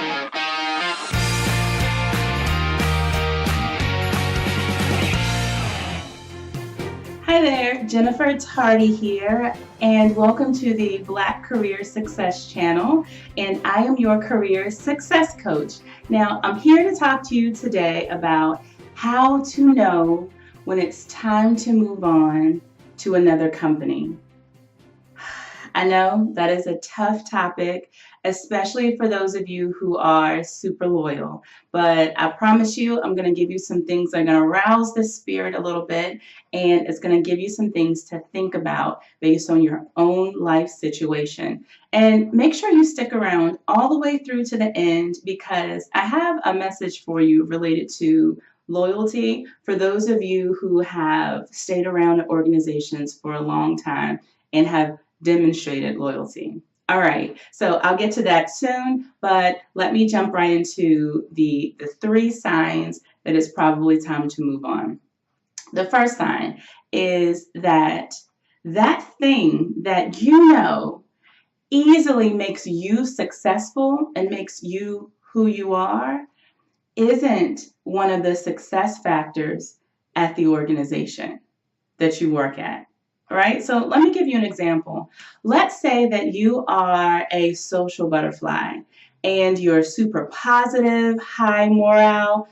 Hi there, Jennifer Tardy here, and welcome to the Black Career Success Channel, and I am your career success coach. Now, I'm here to talk to you today about how to know when it's time to move on to another company. I know that is a tough topic, especially for those of you who are super loyal. But I promise you, I'm going to give you some things that are going to rouse the spirit a little bit, and it's going to give you some things to think about based on your own life situation. And make sure you stick around all the way through to the end, because I have a message for you related to loyalty for those of you who have stayed around organizations for a long time and have demonstrated loyalty. All right, so I'll get to that soon, but let me jump right into the 3 signs that it's probably time to move on. The first sign is that thing that you know easily makes you successful and makes you who you are isn't one of the success factors at the organization that you work at. All right, so let me give you an example. Let's say that you are a social butterfly and you're super positive, high morale,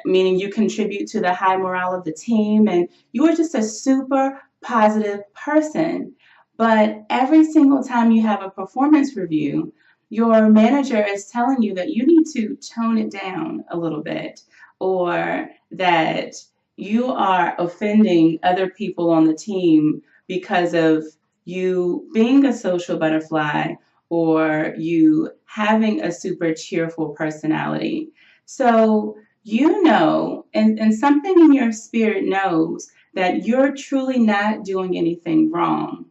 meaning you contribute to the high morale of the team, and you are just a super positive person. But every single time you have a performance review, your manager is telling you that you need to tone it down a little bit, or that you are offending other people on the team because of you being a social butterfly or you having a super cheerful personality. So you know, and something in your spirit knows that you're truly not doing anything wrong,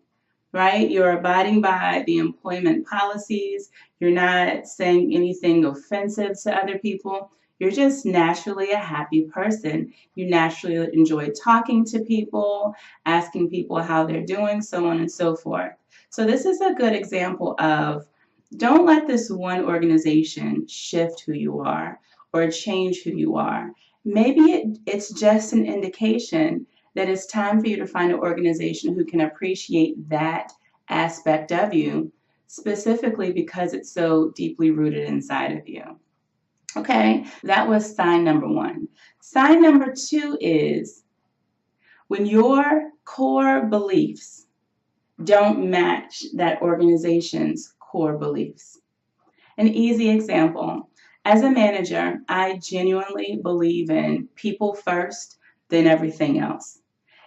right? You're abiding by the employment policies. You're not saying anything offensive to other people. You're just naturally a happy person. You naturally enjoy talking to people, asking people how they're doing, so on and so forth. So this is a good example of, don't let this one organization shift who you are or change who you are. Maybe it's just an indication that it's time for you to find an organization who can appreciate that aspect of you, specifically because it's so deeply rooted inside of you. Okay, that was sign number 1. Sign number 2 is when your core beliefs don't match that organization's core beliefs. An easy example. As a manager, I genuinely believe in people first, then everything else.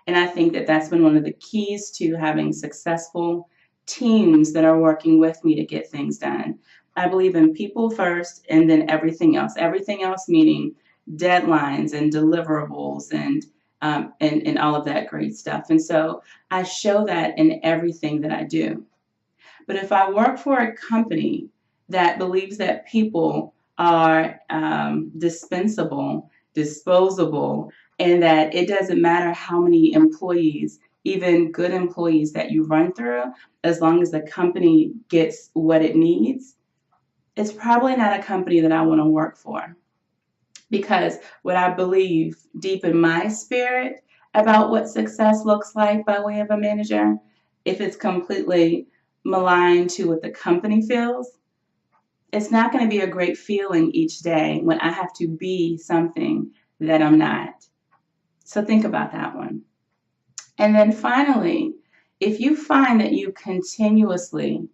And I think that that's been one of the keys to having successful teams that are working with me to get things done. I believe in people first and then everything else. Everything else meaning deadlines and deliverables and all of that great stuff. And so I show that in everything that I do. But if I work for a company that believes that people are dispensable, disposable, and that it doesn't matter how many employees, even good employees that you run through, as long as the company gets what it needs, it's probably not a company that I want to work for. Because what I believe deep in my spirit about what success looks like by way of a manager, if it's completely maligned to what the company feels, it's not going to be a great feeling each day when I have to be something that I'm not. So think about that one. And then finally, if you find that you continuously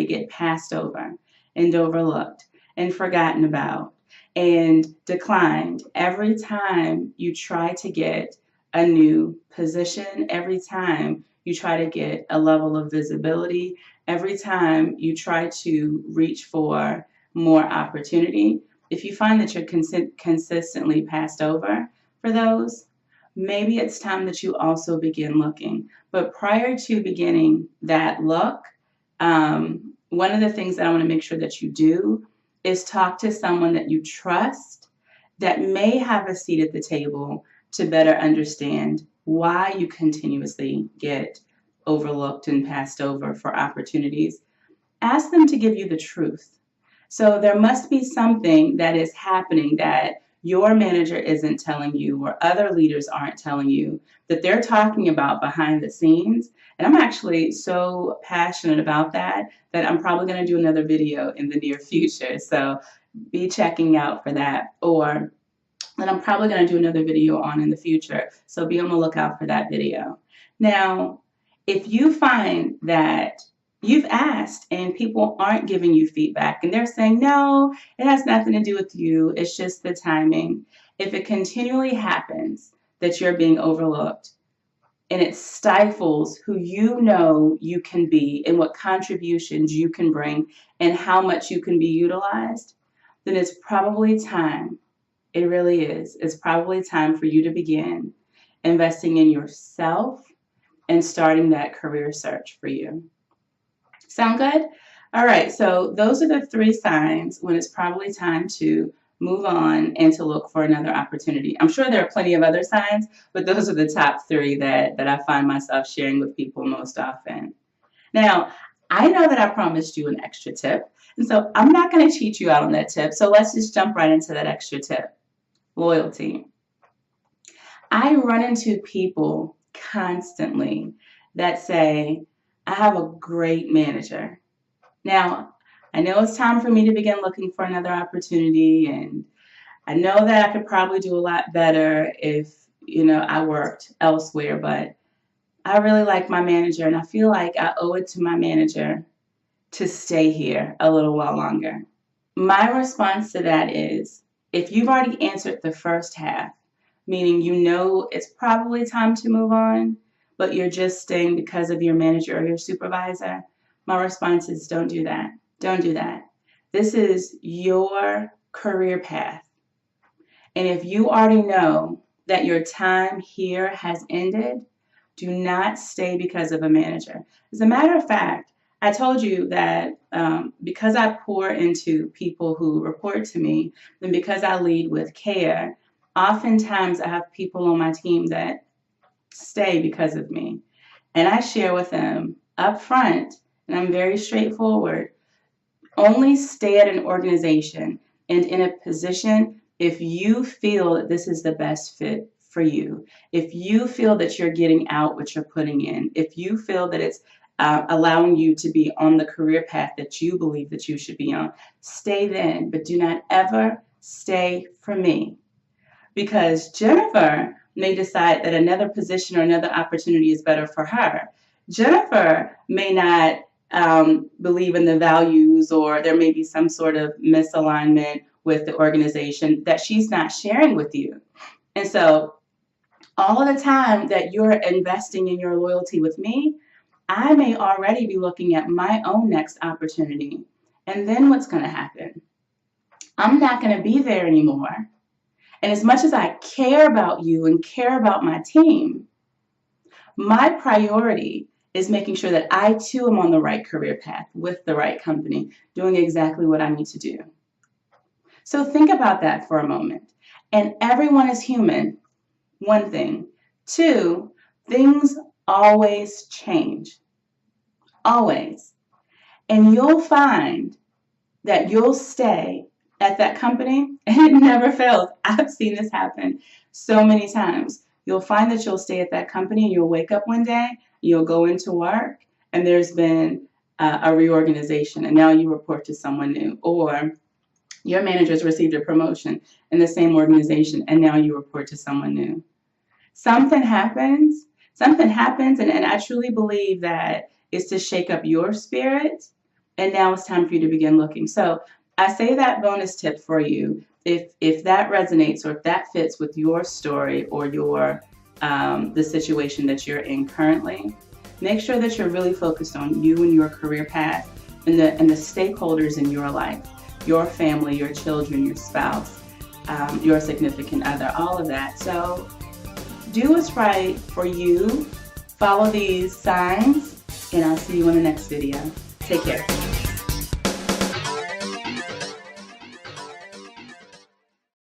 get passed over and overlooked and forgotten about and declined every time you try to get a new position, every time you try to get a level of visibility, every time you try to reach for more opportunity, if you find that you're consistently passed over for those, maybe it's time that you also begin looking. But prior to beginning that look, one of the things that I want to make sure that you do is talk to someone that you trust that may have a seat at the table to better understand why you continuously get overlooked and passed over for opportunities. Ask them to give you the truth. So there must be something that is happening that your manager isn't telling you or other leaders aren't telling you that they're talking about behind the scenes. And I'm actually so passionate about that I'm probably going to do another video in the near future. So be checking out for that, or that I'm probably going to do another video on in the future. So be on the lookout for that video. Now, if you find that you've asked and people aren't giving you feedback and they're saying, no, it has nothing to do with you, it's just the timing. If it continually happens that you're being overlooked and it stifles who you know you can be and what contributions you can bring and how much you can be utilized, then it's probably time. It really is. It's probably time for you to begin investing in yourself and starting that career search for you. Sound good? All right, so those are the 3 signs when it's probably time to move on and to look for another opportunity. I'm sure there are plenty of other signs, but those are the top 3 that I find myself sharing with people most often. Now, I know that I promised you an extra tip, and so I'm not going to cheat you out on that tip, so let's just jump right into that extra tip. Loyalty. I run into people constantly that say, I have a great manager. Now, I know it's time for me to begin looking for another opportunity, and I know that I could probably do a lot better if, I worked elsewhere, but I really like my manager, and I feel like I owe it to my manager to stay here a little while longer. My response to that is, if you've already answered the first half, meaning it's probably time to move on, but you're just staying because of your manager or your supervisor, my response is don't do that. Don't do that. This is your career path. And if you already know that your time here has ended, do not stay because of a manager. As a matter of fact, I told you that because I pour into people who report to me, and because I lead with care, oftentimes I have people on my team that stay because of me. And I share with them up front, and I'm very straightforward, only stay at an organization and in a position if you feel that this is the best fit for you. If you feel that you're getting out what you're putting in, if you feel that it's allowing you to be on the career path that you believe that you should be on, stay then, but do not ever stay for me. Because Jennifer may decide that another position or another opportunity is better for her. Jennifer may not believe in the values, or there may be some sort of misalignment with the organization that she's not sharing with you. And so all of the time that you're investing in your loyalty with me, I may already be looking at my own next opportunity. And then what's going to happen? I'm not going to be there anymore. And as much as I care about you and care about my team, my priority is making sure that I too am on the right career path with the right company, doing exactly what I need to do. So think about that for a moment. And everyone is human, one thing. 2, things always change. Always. And you'll find that you'll stay at that company, and it never fails. I've seen this happen so many times. You'll find that you'll stay at that company, and you'll wake up one day, you'll go into work, and there's been a reorganization, and now you report to someone new. Or your manager's received a promotion in the same organization, and now you report to someone new. Something happens, and I truly believe that it's to shake up your spirit, and now it's time for you to begin looking. So I say that bonus tip for you. If that resonates, or if that fits with your story or your the situation that you're in currently, make sure that you're really focused on you and your career path and the stakeholders in your life, your family, your children, your spouse, your significant other, all of that. So do what's right for you. Follow these signs, and I'll see you in the next video. Take care.